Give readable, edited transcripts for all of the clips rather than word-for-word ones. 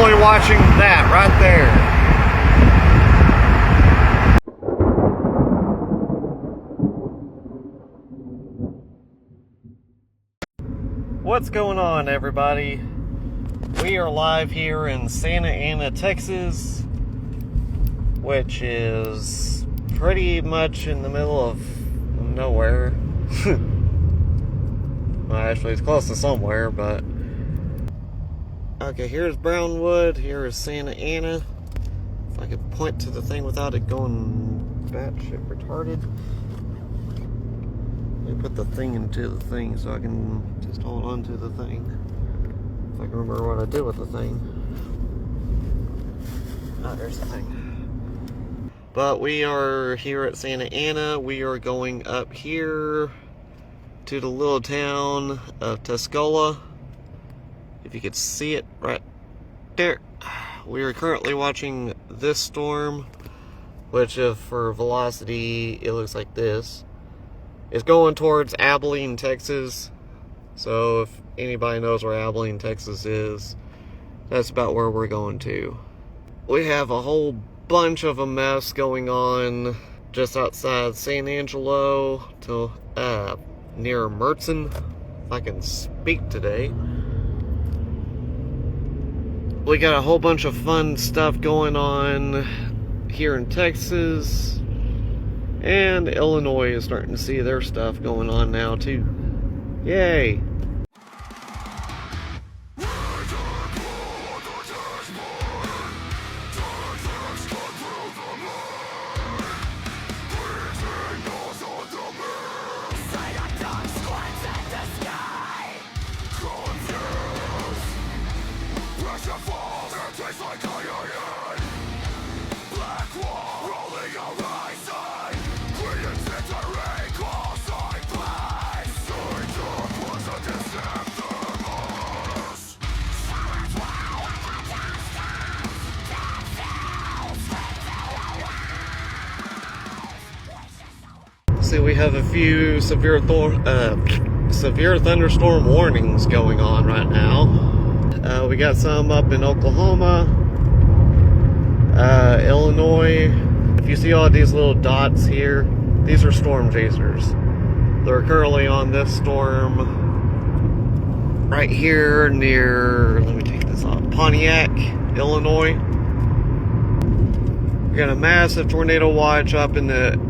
currently watching that right there. What's going on, everybody? We are live here in Santa Ana, Texas, which is pretty much in the middle of nowhere. Well, actually, it's close to somewhere, but... Okay, here's Brownwood, here is Santa Ana. If I could point to the thing without it going batshit retarded. Let me put the thing into the thing so I can just hold on to the thing. If I can remember what I did with the thing. Oh, there's the thing. But we are here at Santa Ana. We are going up here to the little town of Tuscola. If you could see it right there. We are currently watching this storm, which if for velocity, it looks like this. It's going towards Abilene, Texas. So if anybody knows where Abilene, Texas is, that's about where we're going to. We have a whole bunch of a mess going on just outside San Angelo to near Mertzen, if I can speak today. We got a whole bunch of fun stuff going on here in Texas, and Illinois is starting to see their stuff going on now too. Yay! See, we have a few severe thunderstorm warnings going on right now. We got some up in Oklahoma, Illinois. If you see all these little dots here, these are storm chasers. They're currently on this storm right here near, let me take this off, Pontiac, Illinois. We got a massive tornado watch up in the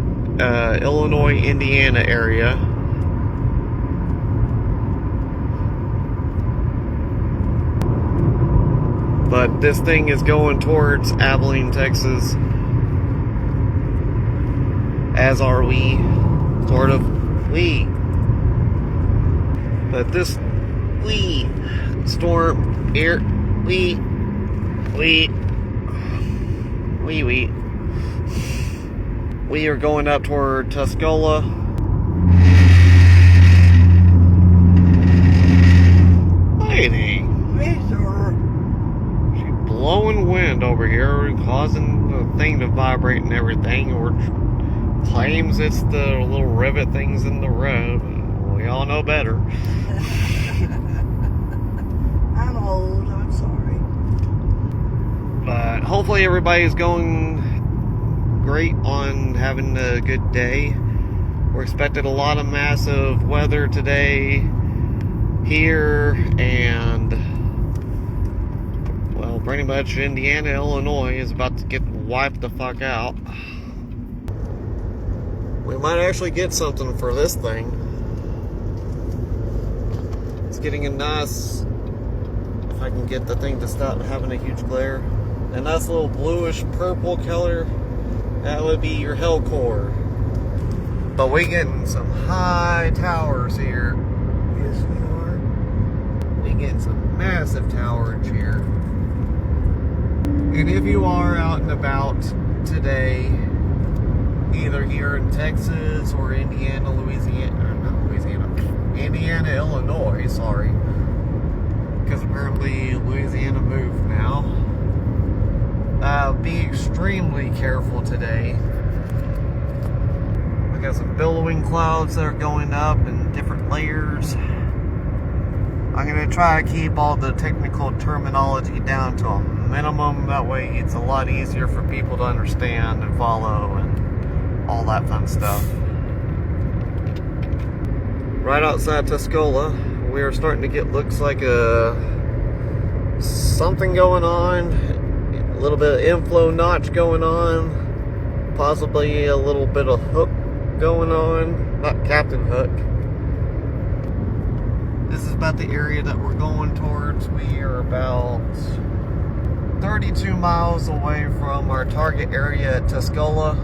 Illinois, Indiana area. But this thing is going towards Abilene, Texas. As are we. Sort of. We. But this storm here. We are going up toward Tuscola. Lady, she's blowing wind over here, causing the thing to vibrate and everything, or claims it's the little rivet things in the road. We all know better. I'm old, I'm sorry. But hopefully everybody's going great on having a good day. We're expected a lot of massive weather today here, and well, pretty much Indiana, Illinois is about to get wiped the fuck out. We might actually get something for this thing. It's getting a nice, if I can get the thing to stop having a huge glare, a nice little bluish purple color. That would be your hell core. But we getting some high towers here. Yes, we are. We getting some massive towerage here. And if you are out and about today, either here in Texas or Indiana, Indiana, Illinois, sorry. Because apparently Louisiana moved now. Be extremely careful today. We got some billowing clouds that are going up in different layers. I'm going to try to keep all the technical terminology down to a minimum. That way it's a lot easier for people to understand and follow and all that fun stuff. Right outside Tuscola, we are starting to get looks like something going on. A little bit of inflow notch going on. Possibly a little bit of hook going on. Not Captain Hook. This is about the area that we're going towards. We are about 32 miles away from our target area at Tuscola.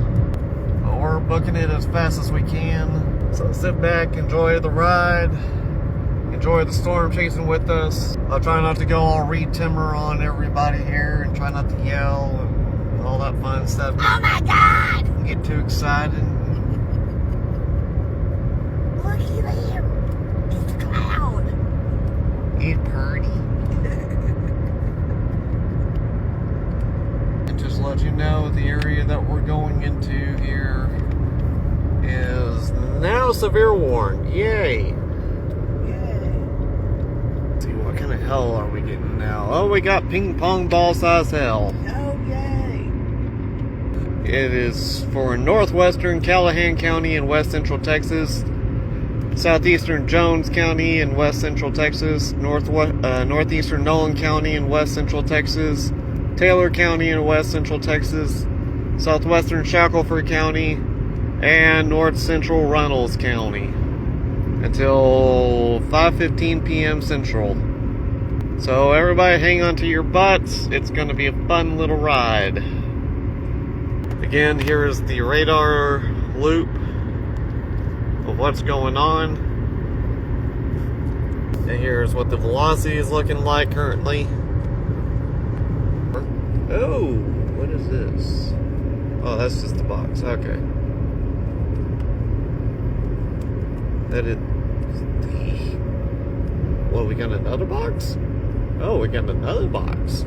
But we're booking it as fast as we can. So sit back, enjoy the ride, enjoy the storm chasing with us. I'll try not to go all Reed Timmer on everybody here and try not to yell and all that fun stuff. Oh my God! Get too excited. Looky there. It's a cloud. It's pretty. And just to let you know, the area that we're going into here is now severe warned. Yay! Yay. Let's see, what kind of hell are we getting now? Oh, we got ping pong ball size hell. Oh, yay. It is for northwestern Callahan County in west central Texas, southeastern Jones County in west central Texas, northeastern Nolan County in west central Texas, Taylor County in west central Texas, southwestern Shackelford County, and north central Runnels County until 5:15 p.m. Central. So everybody hang on to your butts. It's going to be a fun little ride. Again, here is the radar loop of what's going on. And here's what the velocity is looking like currently. Oh, what is this? Oh, that's just the box. Okay. That is the... Well, we got another box? Oh, we got another box.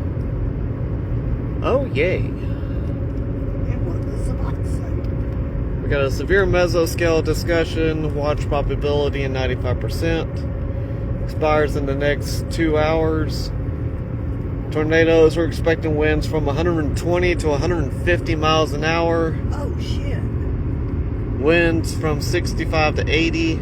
Oh, yay. And what does the box say? We got a severe mesoscale discussion. Watch probability in 95%. Expires in the next 2 hours. Tornadoes, we're expecting winds from 120 to 150 miles an hour. Oh, shit. Winds from 65 to 80.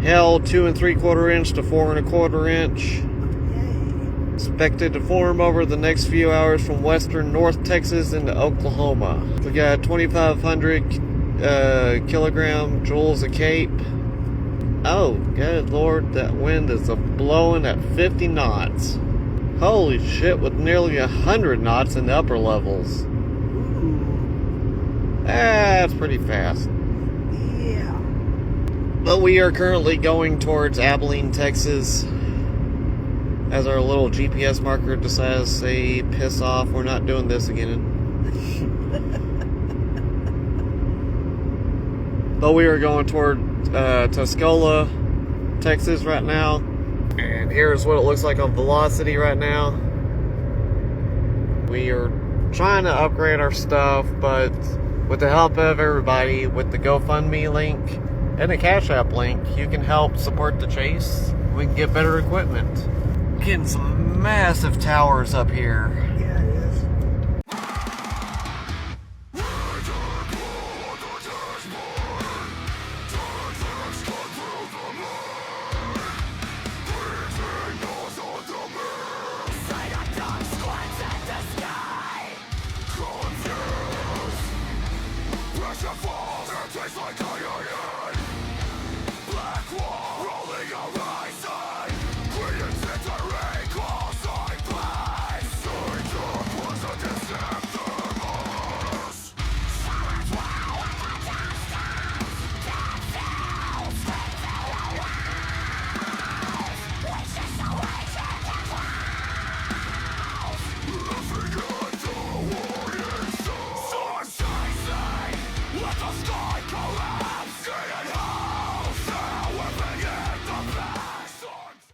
Hail 2 3/4 inch to 4 1/4 inch. Yay. Expected to form over the next few hours from western North Texas into Oklahoma. We got 2,500 kilogram joules of Cape. Oh, good lord, that wind is blowing at 50 knots. Holy shit, with nearly 100 knots in the upper levels. Ooh. That's pretty fast. Yeah. But we are currently going towards Abilene, Texas. As our little GPS marker decides to say, piss off, we're not doing this again. But we are going toward Tuscola, Texas right now. And here's what it looks like on velocity right now. We are trying to upgrade our stuff, but with the help of everybody, with the GoFundMe link and the Cash App link, you can help support the chase. We can get better equipment. Getting some massive towers up here. Yeah, it is.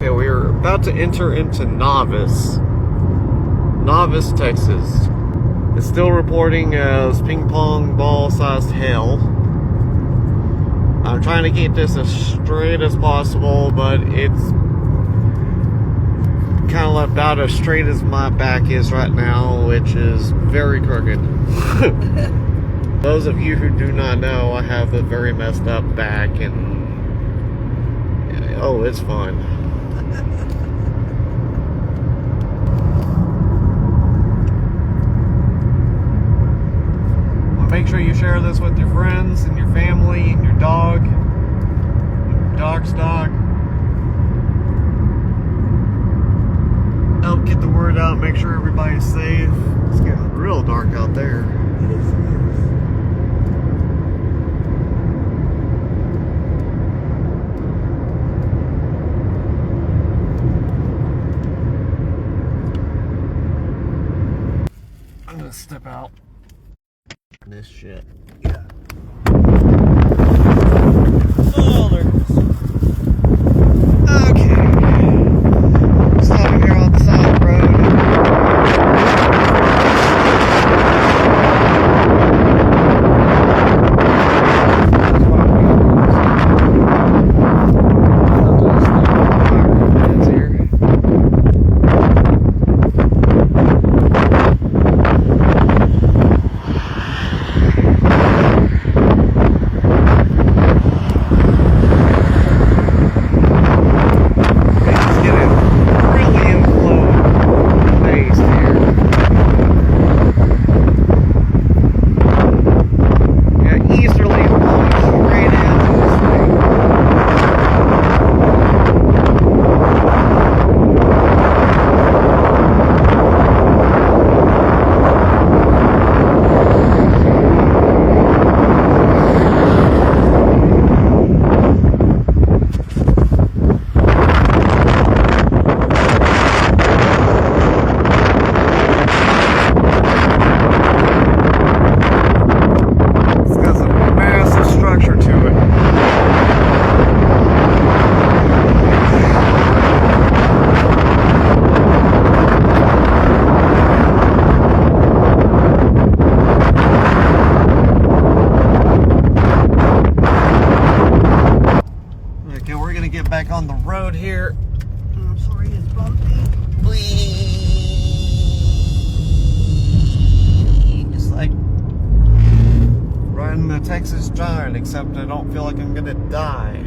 Okay, we are about to enter into Novice, Texas. It's still reporting as ping pong ball sized hail. I'm trying to keep this as straight as possible, but it's kind of about as straight as my back is right now, which is very crooked. Those of you who do not know, I have a very messed up back, and oh, it's fun. Well, make sure you share this with your friends and your family and your dog, your dog's dog. Help get the word out, make sure everybody's safe. It's getting real dark out there. It is. I'm gonna step out. This shit. Yeah. Oh, there goes. Okay. Stopping here on the side of the road. Back on the road here. I'm sorry, it's bumpy. It's like riding a Texas Giant, except I don't feel like I'm gonna die.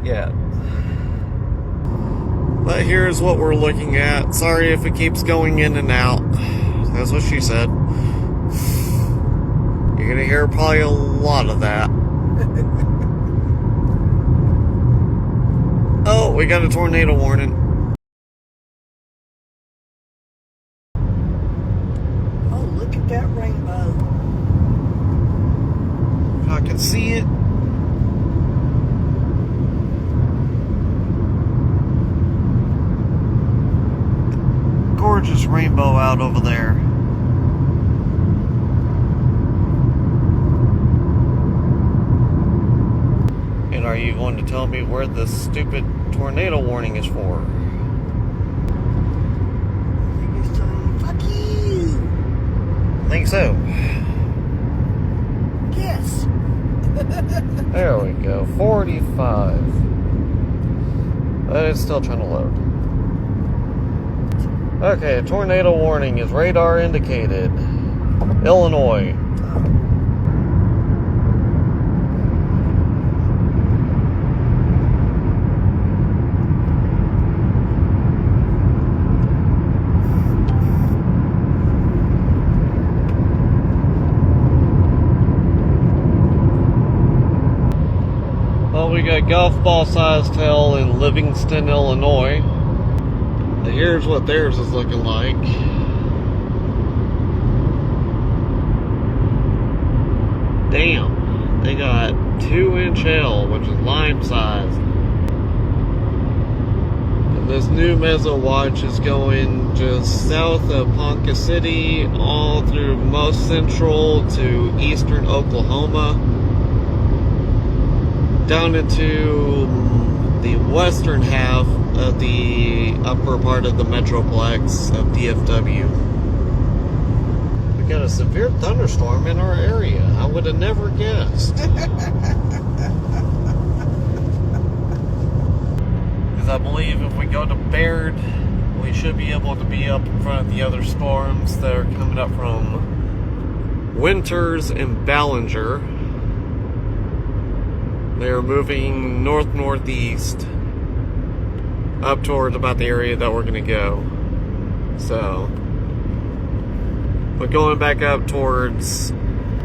Yeah. But here's what we're looking at. Sorry if it keeps going in and out. That's what she said. You're gonna hear probably a lot of that. Oh, we got a tornado warning. Oh, look at that rainbow. If I can see it. Gorgeous rainbow out over there. And are you going to tell me where the stupid tornado warning is for? I think it's saying, fuck you. I think so. Yes. There we go. 45. But it's still trying to load. Okay, tornado warning is radar indicated. Illinois. Well, we got golf ball sized hail in Livingston, Illinois. Here's what theirs is looking like. Damn, they got 2-inch hail, which is lime sized. And this new meso watch is going just south of Ponca City, all through most central to eastern Oklahoma, down into the western half of the upper part of the Metroplex of DFW. We got a severe thunderstorm in our area. I would have never guessed. Because I believe if we go to Baird, we should be able to be up in front of the other storms that are coming up from Winters and Ballinger. They're moving north-northeast up toward about the area that we're going to go. So, we're going back up towards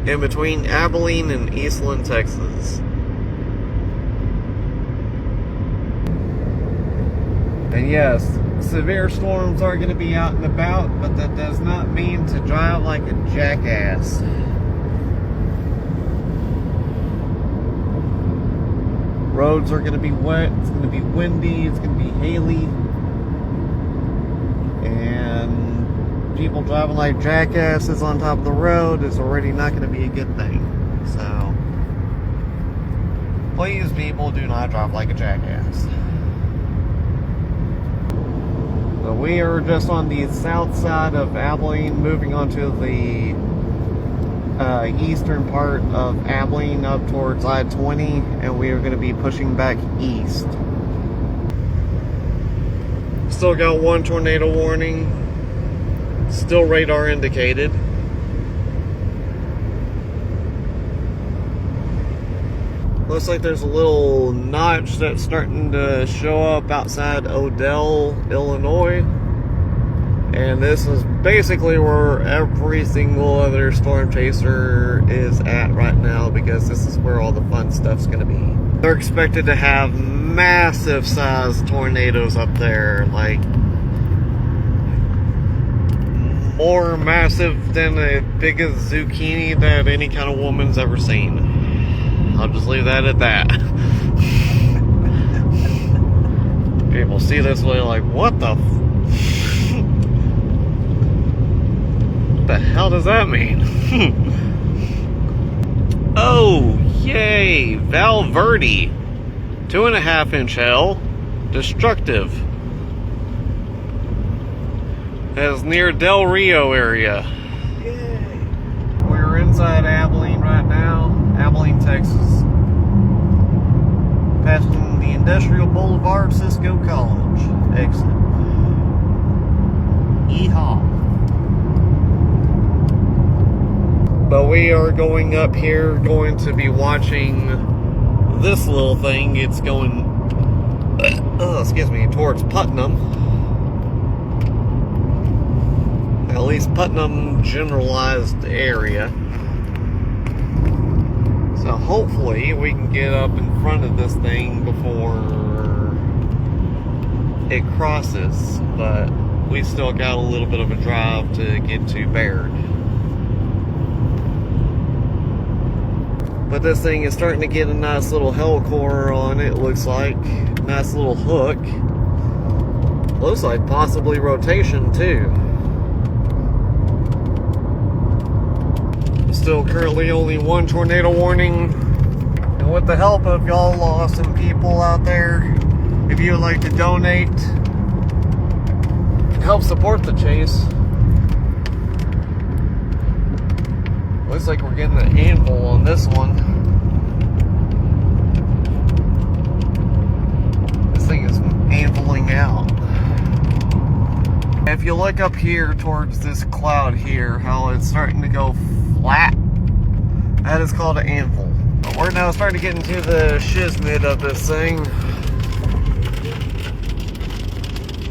in between Abilene and Eastland, Texas. And yes, severe storms are going to be out and about, but that does not mean to drive like a jackass. Roads are going to be wet, it's going to be windy, it's going to be haily. And people driving like jackasses on top of the road is already not going to be a good thing. So, please, people, do not drive like a jackass. So we are just on the south side of Abilene, moving onto the eastern part of Abilene up towards I-20, and we are going to be pushing back east. Still got one tornado warning, still radar indicated. Looks like there's a little notch that's starting to show up outside Odell, Illinois. And this is basically where every single other storm chaser is at right now, because this is where all the fun stuff's going to be. They're expected to have massive sized tornadoes up there, like more massive than the biggest zucchini that any kind of woman's ever seen. I'll just leave that at that. People see this way like, what the the hell does that mean? Oh, yay! Valverde, 2.5-inch hail, destructive. That's near Del Rio area. Yay! We're inside Abilene right now, Abilene, Texas. Passing the Industrial Boulevard, Cisco College exit. Yeehaw! But we are going up here, going to be watching this little thing. It's going, excuse me, towards Putnam. At least Putnam generalized area. So hopefully we can get up in front of this thing before it crosses. But we still got a little bit of a drive to get to Baird. But this thing is starting to get a nice little hell core on it, looks like. Nice little hook. Looks like possibly rotation too. Still currently only one tornado warning. And with the help of y'all awesome people out there, if you would like to donate, help support the chase. Looks like we're getting an anvil on this one. This thing is anviling out. If you look up here towards this cloud here, how it's starting to go flat, that is called an anvil. But we're now starting to get into the shiznit of this thing.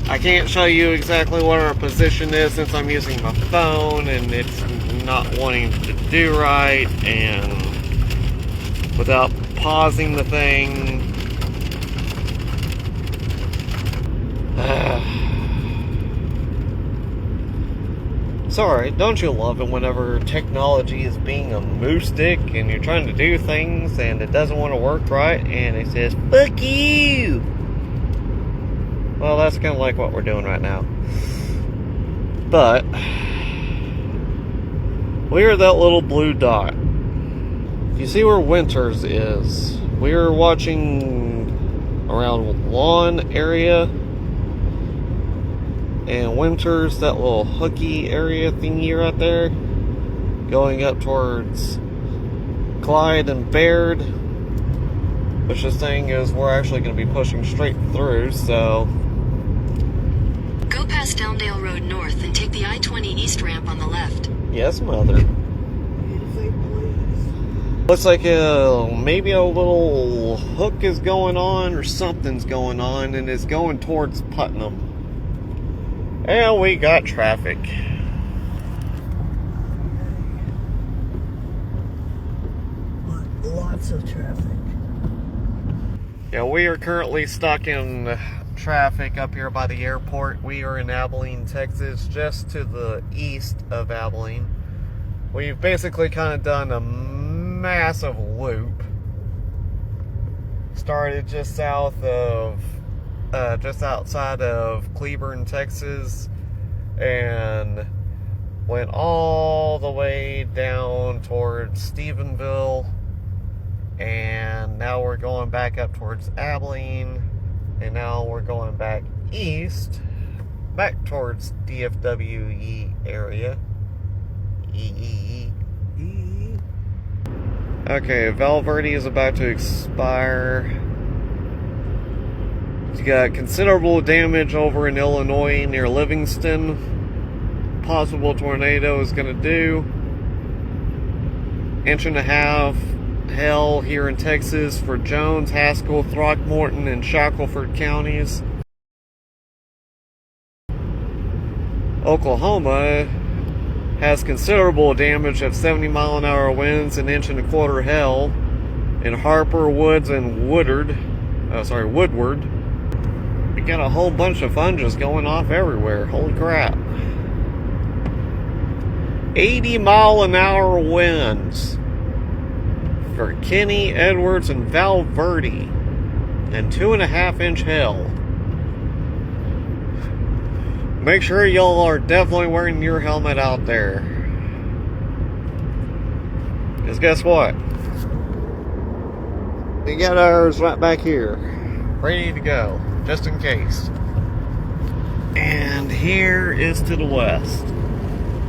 I can't show you exactly what our position is since I'm using my phone and it's not wanting to do right, and without pausing the thing. Sorry, don't you love it whenever technology is being a moose stick and you're trying to do things and it doesn't want to work right and it says, fuck you! Well, that's kind of like what we're doing right now. But we're that little blue dot. You see where Winters is? We're watching around Lawn area. And Winters, that little hooky area thingy right there, going up towards Clyde and Baird. Which this thing is, we're actually going to be pushing straight through, so... Go past Elmdale Road North and take the I-20 East ramp on the left. Yes, Mother. Looks like maybe a little hook is going on or something's going on, and it's going towards Putnam. And we got traffic. Lots of traffic. Yeah, we are currently stuck in traffic up here by the airport. We are in Abilene, Texas, just to the east of Abilene. We've basically kind of done a massive loop. Started just outside of Cleburne, Texas, and went all the way down towards Stephenville, and now we're going back up towards Abilene, and now we're going back east, back towards DFWE area. Okay, Val Verde is about to expire. You got considerable damage over in Illinois near Livingston. Possible tornado is going to do. 1.5 inch hail here in Texas for Jones, Haskell, Throckmorton, and Shackelford counties. Oklahoma has considerable damage at 70-mile-an-hour winds and 1.25 inch hail in Harper, Woods, and Woodward. We got a whole bunch of fungus going off everywhere. Holy crap. 80-mile-an-hour winds for Kenny, Edwards, and Val Verde, and 2.5 inch hail. Make sure y'all are definitely wearing your helmet out there. Because guess what? We got ours right back here, ready to go, just in case. And here is to the west.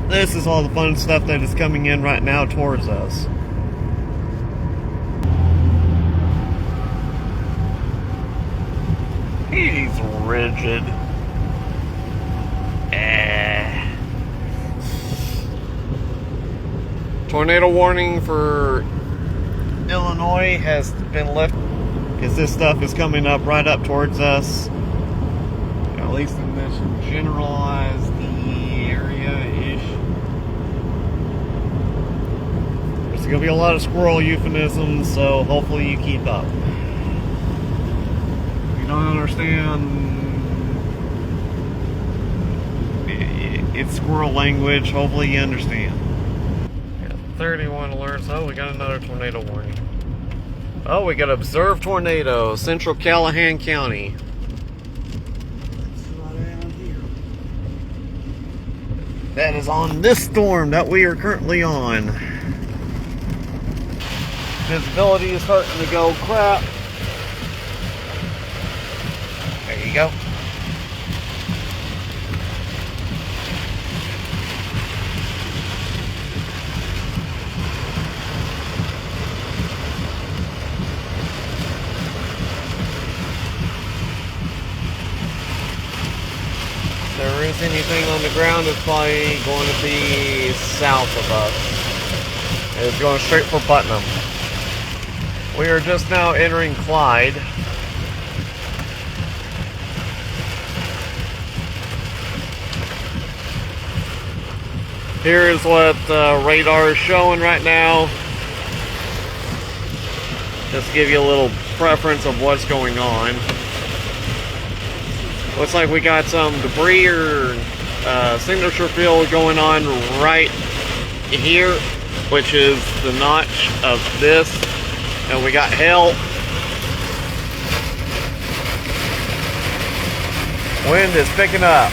This is all the fun stuff that is coming in right now towards us. He's rigid. Tornado warning for Illinois has been lifted because this stuff is coming up right up towards us. At least in this generalized area-ish. There's going to be a lot of squirrel euphemisms, so hopefully you keep up. If you don't understand it's squirrel language, hopefully you understand. 31 alerts. Oh, we got another tornado warning. Oh, we got observed tornado, central Callahan County. That's right around here. That is on this storm that we are currently on. Visibility is starting to go crap. There you go. If there is anything on the ground, it's probably going to be south of us. It's going straight for Putnam. We are just now entering Clyde. Here is what radar is showing right now. Just to give you a little preference of what's going on. Looks like we got some debris or signature field going on right here, which is the notch of this. And we got hail. Wind is picking up.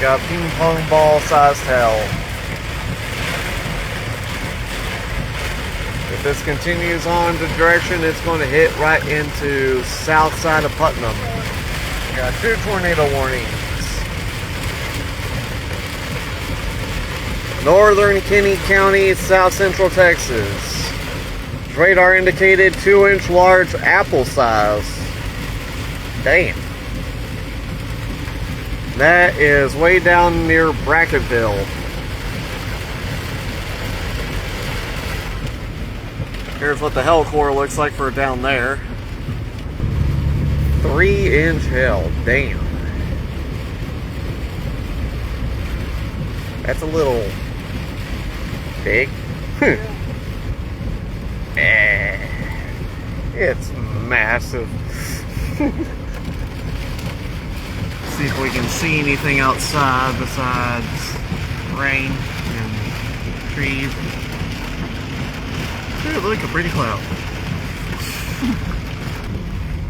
got ping pong ball sized hell. If this continues on the direction, it's going to hit right into south side of Putnam. We got 2 tornado warnings. Northern Kinney County, South Central Texas. Radar indicated 2-inch large apple size. Damn. That is way down near Bracketville. Here's what the hell core looks like for down there. 3-inch hell. Damn. That's a little big. It's massive. See if we can see anything outside besides rain and trees. It looks like a pretty cloud.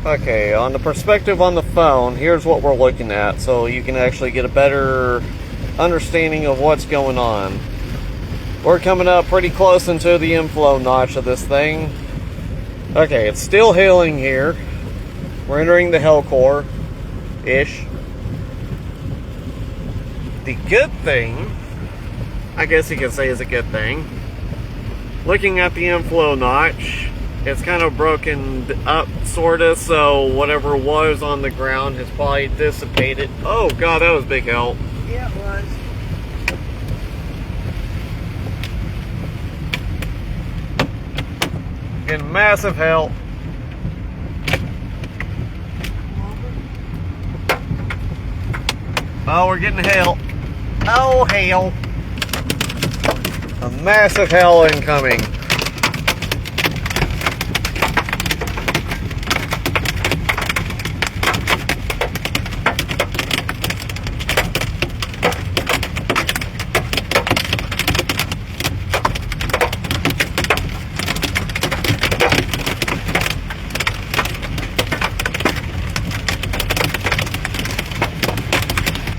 Okay, on the perspective on the phone, here's what we're looking at, so you can actually get a better understanding of what's going on. We're coming up pretty close into the inflow notch of this thing. Okay, it's still hailing here. We're entering the hell core-ish. The good thing, I guess you can say is a good thing, looking at the inflow notch, it's kind of broken up, sorta, so whatever was on the ground has probably dissipated. Oh god, that was big help. Yeah, it was. Getting massive help. Oh, we're getting hail. Oh, hail. A massive hail incoming.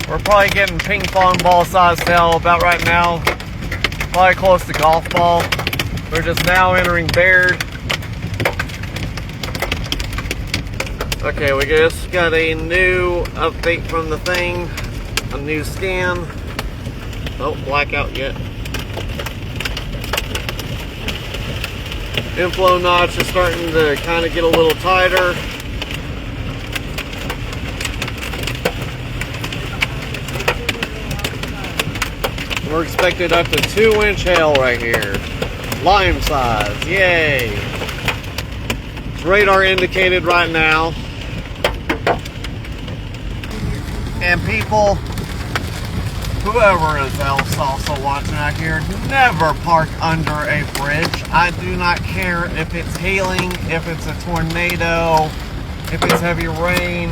We're probably getting ping pong ball sized hail about right now. Probably close to golf ball. We're just now entering Baird. Okay, we just got a new update from the thing. A new scan. Oh, blackout yet. Inflow notch is starting to kind of get a little tighter. We're expected up to 2-inch hail right here. Lime size, yay. It's radar indicated right now. And people, whoever is else also watching out here, never park under a bridge. I do not care if it's hailing, if it's a tornado, if it's heavy rain,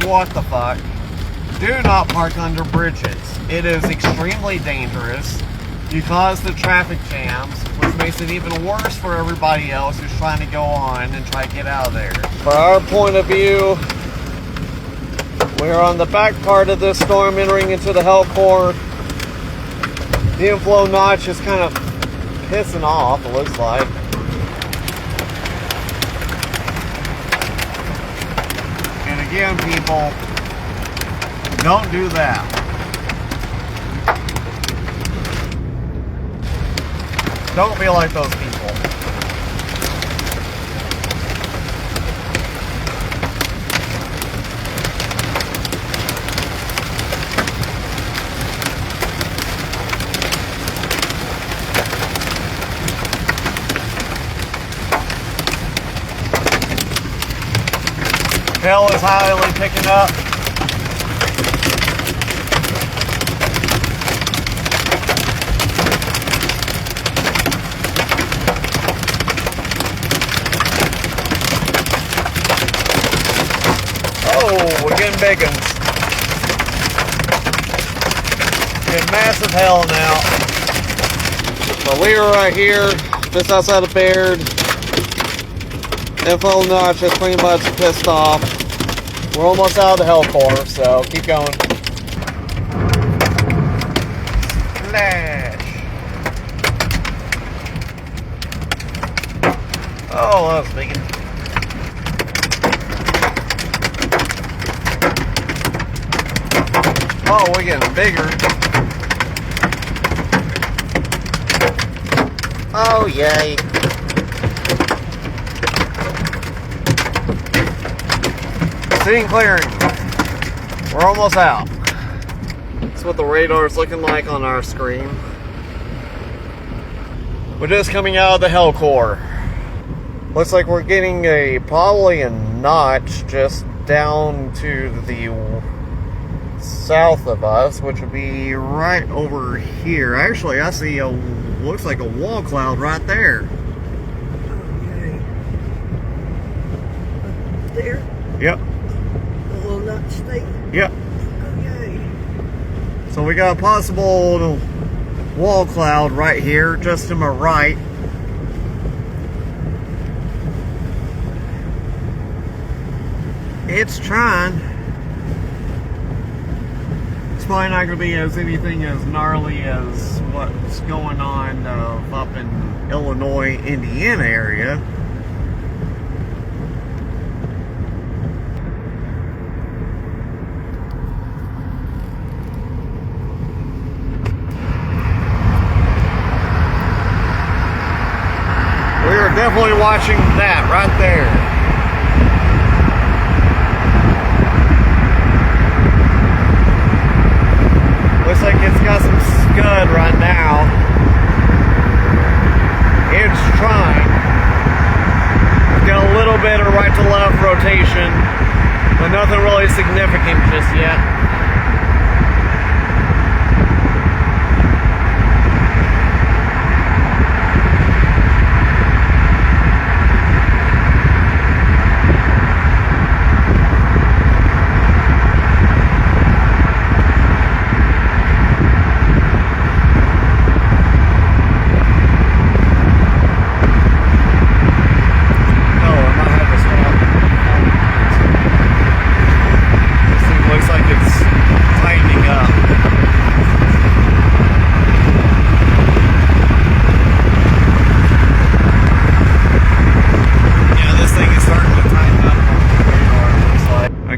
what the fuck. Do not park under bridges. It is extremely dangerous. You cause the traffic jams, which makes it even worse for everybody else who's trying to go on and try to get out of there. From our point of view, we're on the back part of this storm entering into the hell core. The inflow notch is kind of pissing off, it looks like. And again, people, don't do that. Don't be like those people. Hail is highly picking up. Oh, we're getting big ones. Getting massive hail now. But we are right here, just outside of Baird. Info notch is pretty much pissed off. We're almost out of the hell core, so keep going. Flash. Oh, that was big. Oh, we're getting bigger. Oh, yay. Scene clearing. We're almost out. That's what the radar is looking like on our screen. We're just coming out of the hell core. Looks like we're getting probably a notch just down to the south of us, which would be right over here. Actually, I see looks like a wall cloud right there. Okay. There? Yep. The little nut state? Yep. Okay. So we got a possible wall cloud right here, just to my right. It's trying. It's probably not going to be anything as gnarly as what's going on up in Illinois, Indiana area. We are definitely watching that right there. Looks like it's got some scud right now. It's trying. It's got a little bit of right to left rotation, but nothing really significant just yet.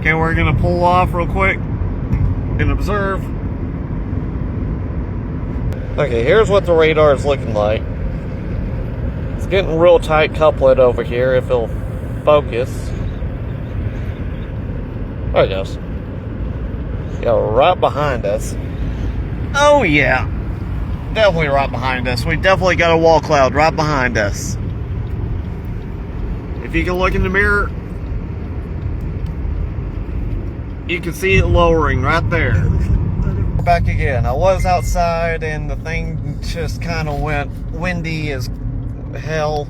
We're gonna pull off real quick and observe. Okay, here's what the radar is looking like. It's getting real tight couplet over here if it'll focus. There it goes. Yeah, right behind us. Oh yeah. Definitely right behind us. We definitely got a wall cloud right behind us. If you can look in the mirror, you can see it lowering right there. Back again. I was outside and the thing just kind of went windy as hell.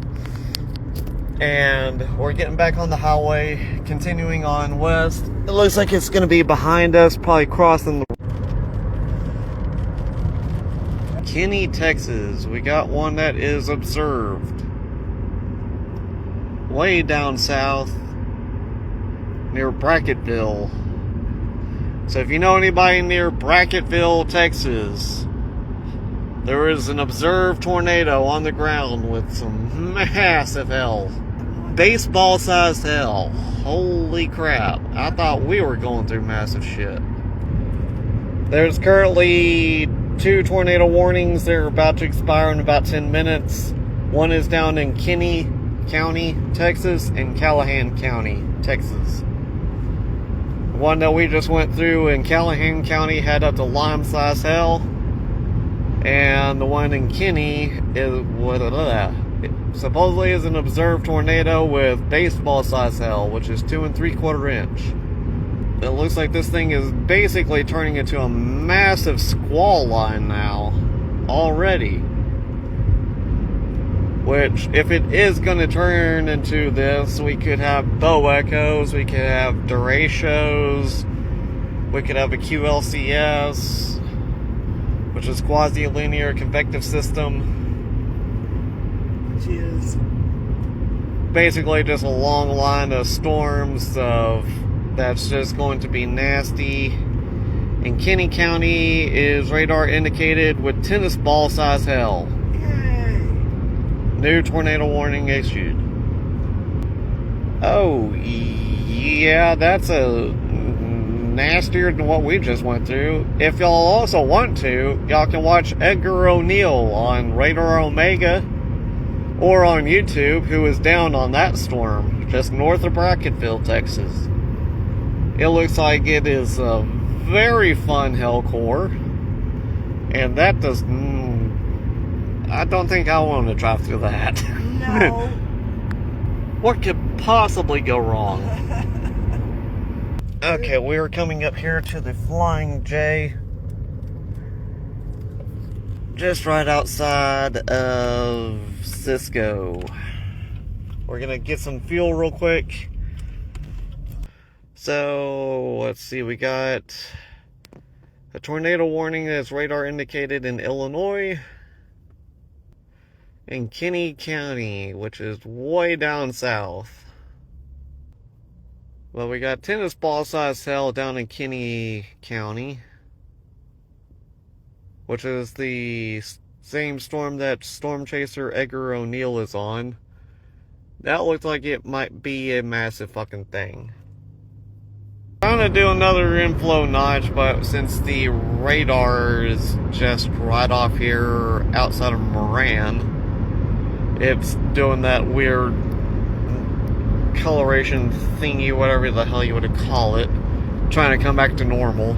And we're getting back on the highway, continuing on west. It looks like it's going to be behind us, probably crossing the... Kinney, Texas. We got one that is observed. Way down south, near Bracketville. So if you know anybody near Bracketville, Texas, there is an observed tornado on the ground with some massive hell. Baseball-sized hell. Holy crap. I thought we were going through massive shit. There's currently 2 tornado warnings. They're about to expire in about 10 minutes. One is down in Kinney County, Texas, and Callahan County, Texas. The one that we just went through in Callahan County had up to lime-sized hell, and the one in Kinney supposedly is an observed tornado with baseball-sized hell, which is 2 3/4 inch. It looks like this thing is basically turning into a massive squall line now, already. Which, if it is going to turn into this, we could have bow echoes, we could have derechos, we could have a QLCS, which is quasi-linear convective system. Which is basically just a long line of storms that's just going to be nasty And Kinney County is radar indicated with tennis ball size hail. Yay. New tornado warning issued. Oh, yeah, that's nastier than what we just went through. If y'all also want to, y'all can watch Edgar O'Neill on Radar Omega or on YouTube, who is down on that storm just north of Brackettville, Texas. It looks like it is a very fun hell core, and that does I don't think I want to drive through that. No. What could possibly go wrong? Okay, we are coming up here to the Flying J. Just right outside of Cisco. We're gonna get some fuel real quick. So, let's see, we got a tornado warning that's radar indicated in Illinois. In Kinney County, which is way down south. Well, we got tennis ball size hail down in Kinney County, which is the same storm that Storm Chaser Edgar O'Neill is on. That looked like it might be a massive fucking thing. I'm gonna do another inflow notch, but since the radar is just right off here outside of Moran, it's doing that weird coloration thingy, whatever the hell you would call it, trying to come back to normal.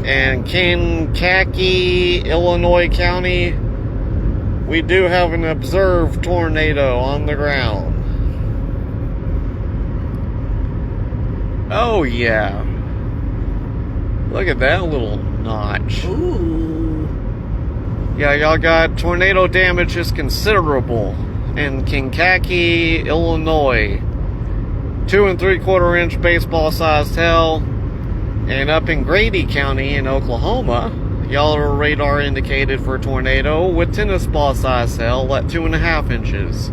And Kankakee, Illinois County, we do have an observed tornado on the ground. Oh yeah, look at that little notch. Ooh. Yeah, y'all got tornado damage is considerable in Kankakee, Illinois. 2 3/4 inch baseball sized hail. And up in Grady County in Oklahoma, y'all are radar indicated for a tornado with tennis ball sized hail at 2.5 inches.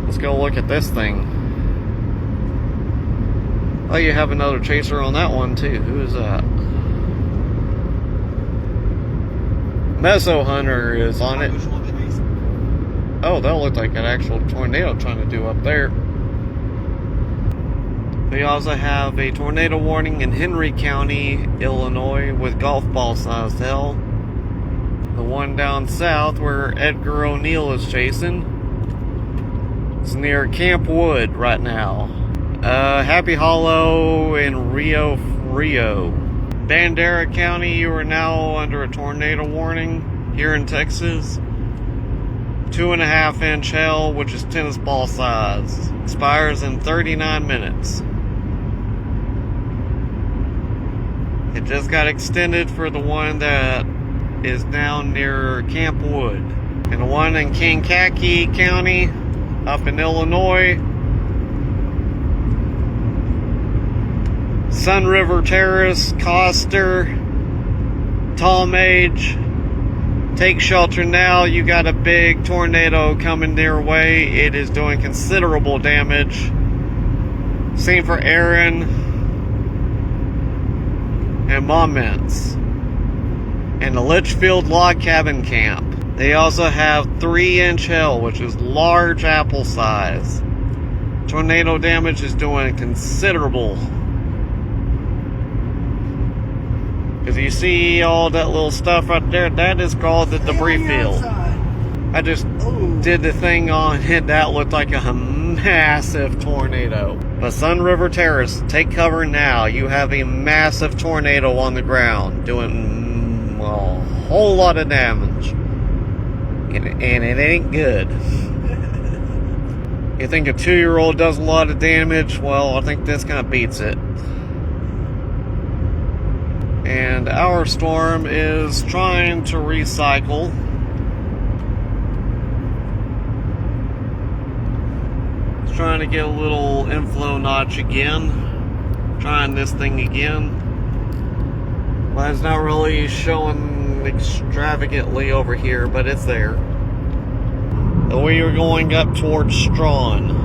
Let's go look at this thing. Oh, you have another chaser on that one too. Who is that? Meso Hunter is on it. Oh, that looked like an actual tornado trying to do up there. We also have a tornado warning in Henry County, Illinois, with golf ball sized hail. The one down south where Edgar O'Neill is chasing, it's near Camp Wood right now. Happy Hollow in Rio. Bandera County, you are now under a tornado warning here in Texas. 2.5 inch hail, which is tennis ball size. Expires in 39 minutes. It just got extended for the one that is down near Camp Wood. And the one in Kankakee County, up in Illinois. Sun River Terrace, Coster, Tallmadge, take shelter now. You got a big tornado coming their way. It is doing considerable damage. Same for Aaron and Moments. And the Litchfield Log Cabin Camp. They also have 3 inch hail, which is large apple size. Tornado damage is doing considerable. Because you see all that little stuff right there, that is called the debris field. I just did the thing on it, that looked like a massive tornado. But Sun River Terrace, take cover now. You have a massive tornado on the ground, doing a whole lot of damage. And it ain't good. You think a 2-year-old does a lot of damage? Well, I think this kind of beats it. And our storm is trying to recycle. It's trying to get a little inflow notch again. Trying this thing again. But it's not really showing extravagantly over here, but it's there. We are going up towards Strawn.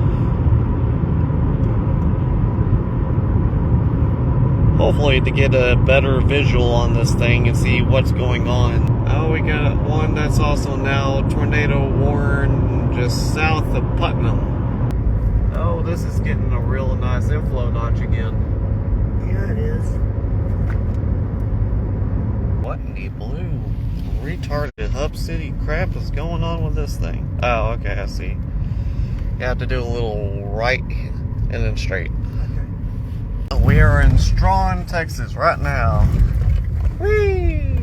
hopefully to get a better visual on this thing and see what's going on. Oh, we got one that's also now tornado warned just south of Putnam. Oh, this is getting a real nice inflow notch again. Yeah, it is. What in the blue retarded Hub City crap is going on with this thing? Oh, okay, I see. You have to do a little right and then straight. Okay. We are in Strawn, Texas right now. Whee!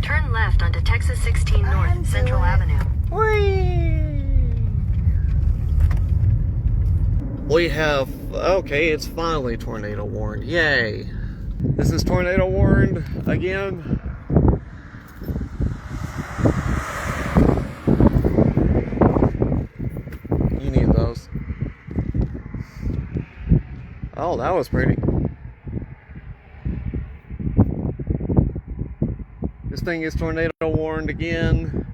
Turn left onto Texas 16 North Central Avenue. Whee! We have, okay, it's finally tornado warned. Yay! This is tornado warned again. You need those. Oh, that was pretty. This thing is tornado warned again.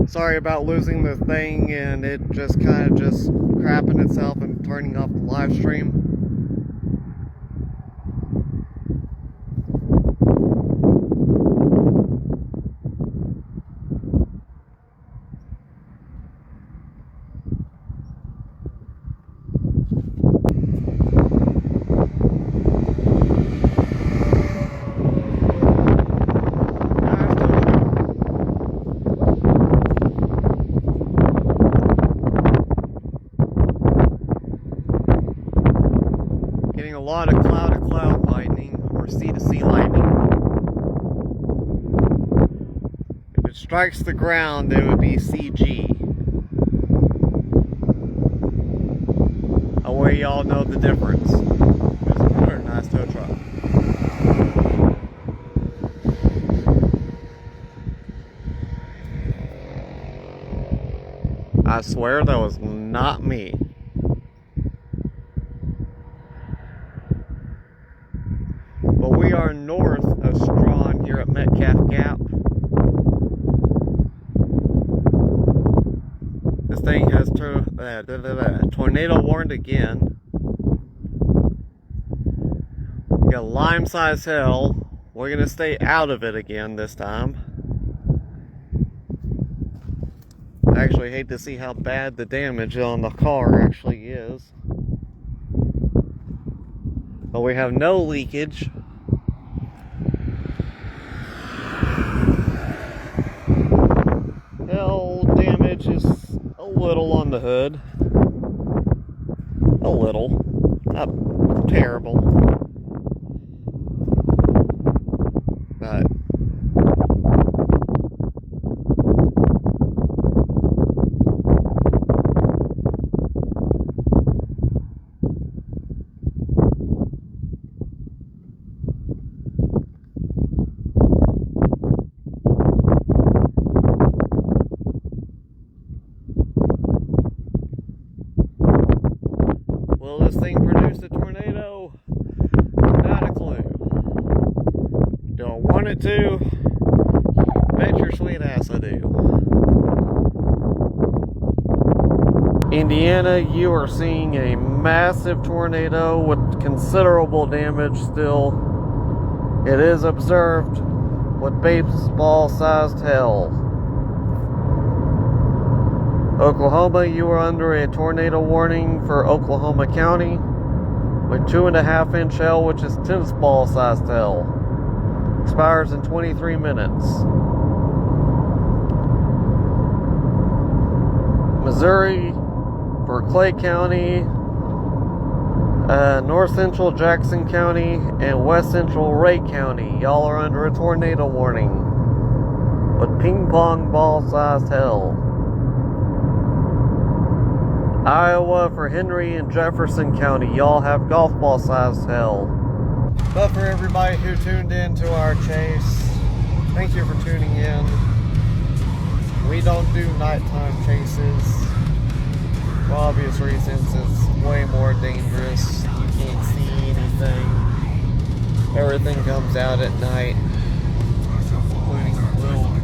Sorry about losing the thing and it just kind of just crapping itself and turning off the live stream. Getting a lot of cloud-to-cloud lightning or sea-to-sea lightning. If it strikes the ground, it would be CG. That way y'all know the difference. There's another nice tow truck. I swear that was not me. But we are north of Strawn here at Metcalf Gap. This thing has tornado warned again. We got lime-sized hail. We're gonna stay out of it again this time. I actually hate to see how bad the damage on the car actually is. But we have no leakage. Hell, damage is a little on the hood. A little. Not terrible. But will this thing produce a tornado? Not a clue. Don't want it to. Bet your sweet ass I do. Indiana, you are seeing a massive tornado with considerable damage still. It is observed with baseball-sized hail. Oklahoma, you are under a tornado warning for Oklahoma County with 2.5-inch hail, which is tennis ball sized hail. Expires in 23 minutes. Missouri for Clay County, North Central Jackson County, and West Central Ray County. Y'all are under a tornado warning with ping pong ball sized hail. Iowa for Henry and Jefferson County, y'all have golf ball sized hail. But for everybody who tuned in to our chase, thank you for tuning in. We don't do nighttime chases. For obvious reasons, it's way more dangerous. You can't see anything. Everything comes out at night, including little